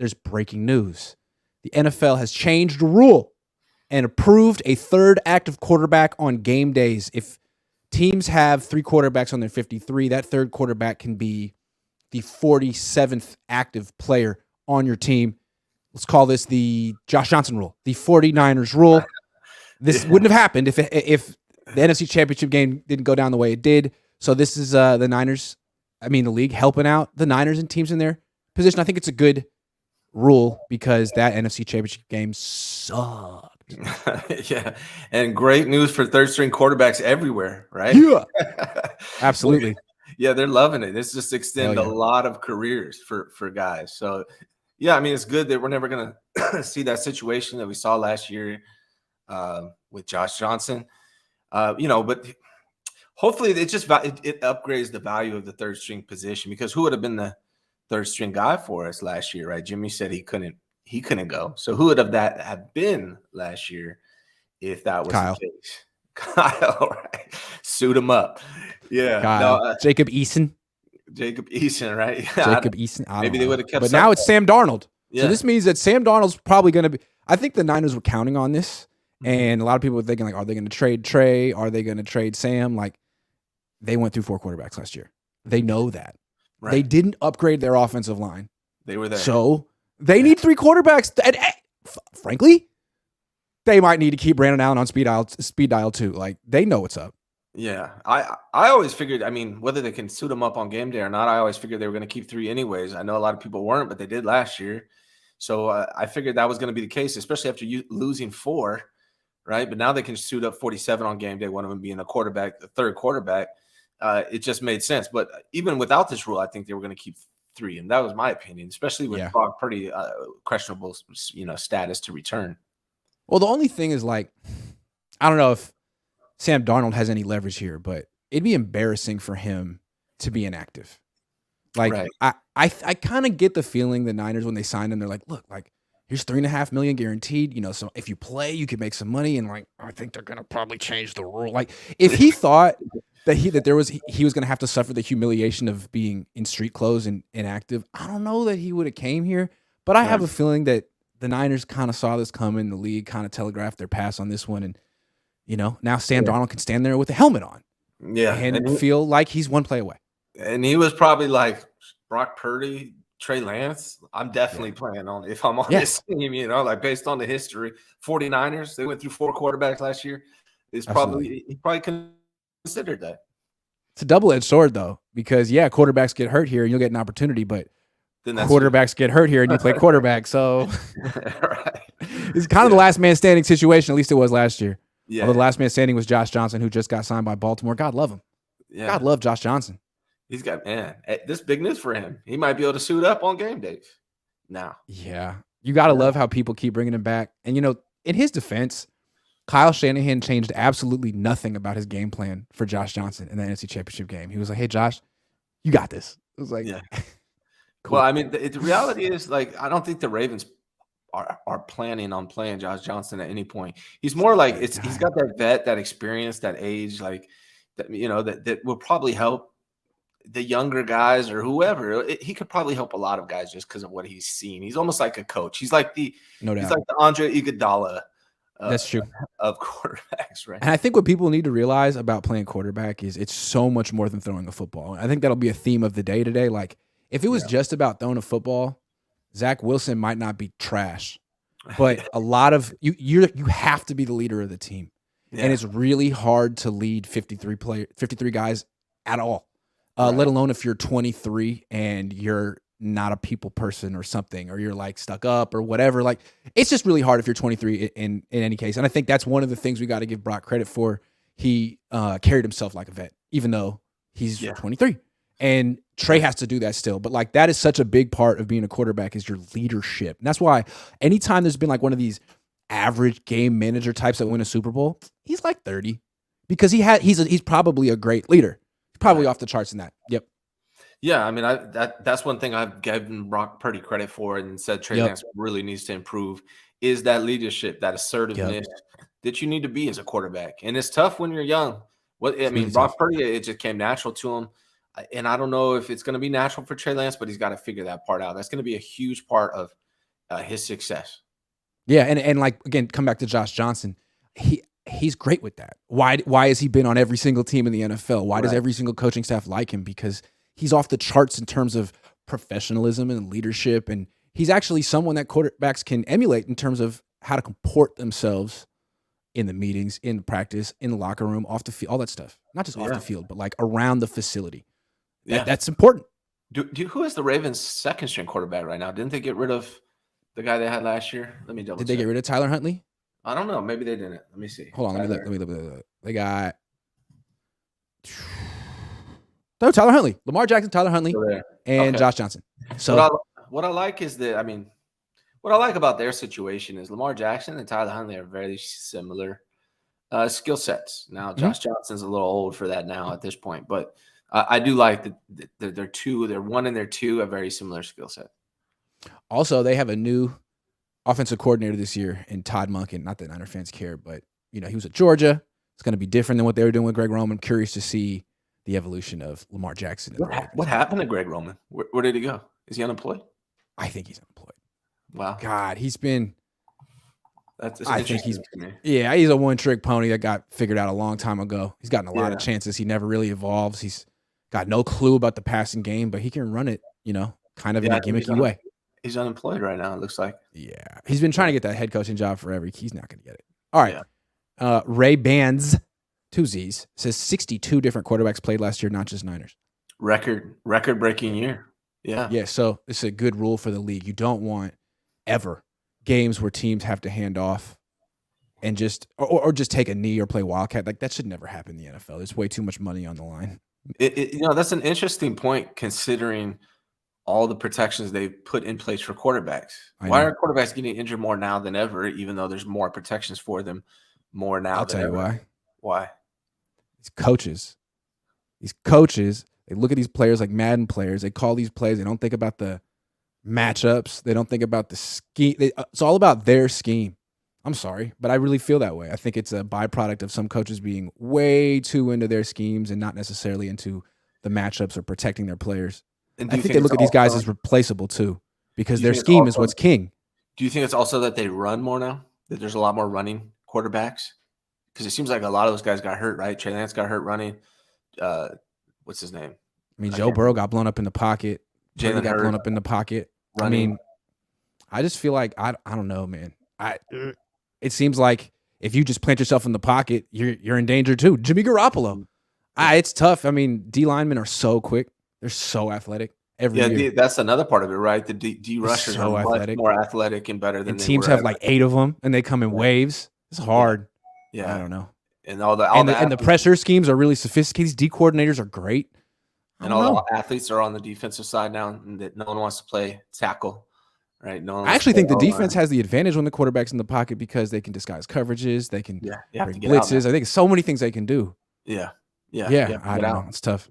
there's breaking news. The NFL has changed the rule and approved a third active quarterback on game days. If teams have 3 quarterbacks on their 53, that third quarterback can be the 47th active player on your team. Let's call this the Josh Johnson rule, the 49ers rule. This wouldn't have happened if the NFC Championship game didn't go down the way it did. So this is the league helping out the Niners and teams in their position. I think it's a good rule because that NFC Championship game sucked. Yeah, and great news for third-string quarterbacks everywhere, right? Yeah, absolutely. Yeah, they're loving it. It's just extend a lot of careers for guys. So, yeah, I mean, it's good that we're never going to see that situation that we saw last year with Josh Johnson. But hopefully it upgrades the value of the third-string position, because who would have been the third-string guy for us last year, right? Jimmy said he couldn't go. So who would have been last year if that was Kyle. the case? Kyle, right? Suit him up. Yeah. Kyle. Jacob Eason, right? Jacob Eason. Maybe they would have kept. But now it's Sam Darnold. Yeah. So this means that Sam Darnold's probably going to be. I think the Niners were counting on this, and a lot of people were thinking, like, are they going to trade Trey? Are they going to trade Sam? Like, they went through 4 quarterbacks last year. They know that. Right. They didn't upgrade their offensive line. They were there. So they need 3 quarterbacks. And, frankly, they might need to keep Brandon Allen on speed dial too. Like, they know what's up. Yeah. I always figured, whether they can suit them up on game day or not, I always figured they were going to keep 3 anyways. I know a lot of people weren't, but they did last year. So I figured that was going to be the case, especially after losing 4, right? But now they can suit up 47 on game day, one of them being the third quarterback. It just made sense. But even without this rule, I think they were going to keep 3, and that was my opinion, especially with Brock Purdy questionable, status to return. Well, the only thing is, like, I don't know if Sam Darnold has any leverage here, but it'd be embarrassing for him to be inactive. Like, right. I kind of get the feeling the Niners, when they signed him, they're like, look, like, here's $3.5 million guaranteed. So if you play, you could make some money. And, like, I think they're gonna probably change the rule. Like, if he thought that he was gonna have to suffer the humiliation of being in street clothes and inactive, I don't know that he would have came here. But I have a feeling that the Niners kind of saw this coming. The league kind of telegraphed their pass on this one, and now Sam Darnold can stand there with a helmet on, and feel like he's one play away. And he was probably like, Brock Purdy, Trey Lance, I'm definitely playing on it if I'm on this team, like, based on the history. 49ers, they went through 4 quarterbacks last year. He probably considered that. It's a double-edged sword, though, because quarterbacks get hurt here and you'll get an opportunity, but quarterbacks get hurt here and you play quarterback. So right. It's kind of the last man standing situation. At least it was last year. Yeah. Although the last man standing was Josh Johnson, who just got signed by Baltimore. God love him. Yeah. God love Josh Johnson. He's got, this big news for him. He might be able to suit up on game days now. Yeah. You got to love how people keep bringing him back. And, in his defense, Kyle Shanahan changed absolutely nothing about his game plan for Josh Johnson in the NFC Championship game. He was like, hey, Josh, you got this. It was like, cool. Well, the reality is, like, I don't think the Ravens are planning on playing Josh Johnson at any point. He's more like, he's got that vet, that experience, that age, like, that, that will probably help the younger guys or whoever. He could probably help a lot of guys just because of what he's seen. He's almost like a coach. He's like the Andre Iguodala that's true of quarterbacks, right? And I think what people need to realize about playing quarterback is it's so much more than throwing a football. I think that'll be a theme of the day today. Like, if it was just about throwing a football, Zach Wilson might not be trash, but a lot of you have to be the leader of the team, and it's really hard to lead 53 guys at all. Let alone if you're 23 and you're not a people person or something, or you're like stuck up or whatever. Like, it's just really hard if you're 23 in any case. And I think that's one of the things we got to give Brock credit for. He carried himself like a vet, even though he's 23. And Trey has to do that still. But, like, that is such a big part of being a quarterback, is your leadership. And that's why anytime there's been like one of these average game manager types that win a Super Bowl, he's like 30, because he's probably a great leader. Probably off the charts in that. Yep. Yeah, that's one thing I've given Brock Purdy credit for, and said Trey Lance really needs to improve, is that leadership, that assertiveness that you need to be as a quarterback. And it's tough when you're young. Brock Purdy, it just came natural to him. And I don't know if it's going to be natural for Trey Lance, but he's got to figure that part out. That's going to be a huge part of his success. Yeah, and like again, come back to Josh Johnson. He's great with that. Why has he been on every single team in the NFL? Why does every single coaching staff like him? Because he's off the charts in terms of professionalism and leadership, and he's actually someone that quarterbacks can emulate in terms of how to comport themselves in the meetings, in practice, in the locker room, off the field, all that stuff. Not just off the field, but like around the facility. That's important. Who is the Ravens' second string quarterback right now? Didn't they get rid of the guy they had last year? Let me double check. Did they get rid of Tyler Huntley? I don't know. Maybe they didn't. Let me see. Hold on. Let me look. They got Tyler Huntley, Lamar Jackson, Tyler Huntley, and Josh Johnson. So what I like is that, I mean, what I like about their situation is Lamar Jackson and Tyler Huntley are very similar skill sets. Now, Josh Johnson's a little old for that now at this point, but I do like that they're one and they're two, a very similar skill set. Also, they have a new offensive coordinator this year in Todd Monken. Not that Niner fans care, but he was at Georgia. It's going to be different than what they were doing with Greg Roman. I'm curious to see the evolution of Lamar Jackson. What happened to Greg Roman? Where did he go? Is he unemployed? I think he's unemployed. Wow. God, he's been. I think he's. Yeah, he's a one-trick pony that got figured out a long time ago. He's gotten a lot of chances. He never really evolves. He's got no clue about the passing game, but he can run it, kind of in a gimmicky way. He's unemployed right now, it looks like. Yeah. He's been trying to get that head coaching job forever. He's not going to get it. All right. Yeah. Ray Bands, 2 Z's, says 62 different quarterbacks played last year, not just Niners. Record-breaking year. Yeah. Yeah, so it's a good rule for the league. You don't want ever games where teams have to hand off and just or just take a knee or play wildcat. Like, that should never happen in the NFL. There's way too much money on the line. That's an interesting point considering all the protections they put in place for quarterbacks. Why are quarterbacks getting injured more now than ever, even though there's more protections for them more now I'll tell you why. Why? These coaches, they look at these players like Madden players. They call these plays. They don't think about the matchups. They don't think about the scheme. It's all about their scheme. I'm sorry, but I really feel that way. I think it's a byproduct of some coaches being way too into their schemes and not necessarily into the matchups or protecting their players. I think they look at these guys as replaceable too, because their scheme is what's king. Do you think it's also that they run more now? That there's a lot more running quarterbacks? Because it seems like a lot of those guys got hurt, right? Trey Lance got hurt running. What's his name? I mean, Joe Burrow got blown up in the pocket. Jalen got blown up in the pocket. Running. I mean, I just feel like I don't know, man. It seems like if you just plant yourself in the pocket, you're in danger too. Jimmy Garoppolo. It's tough. I mean, D linemen are so quick. They're so athletic. Year. That's another part of it, right? The D rushers are much more athletic and better than teams have like 8 of them, and they come in waves. It's hard. Yeah, I don't know. And the pressure schemes are really sophisticated. These D coordinators are great. And all the athletes are on the defensive side now, and that no one wants to play tackle, right? I actually think the defense has the advantage when the quarterback's in the pocket because they can disguise coverages, they can bring blitzes. I think so many things they can do. Yeah. I don't know. It's tough.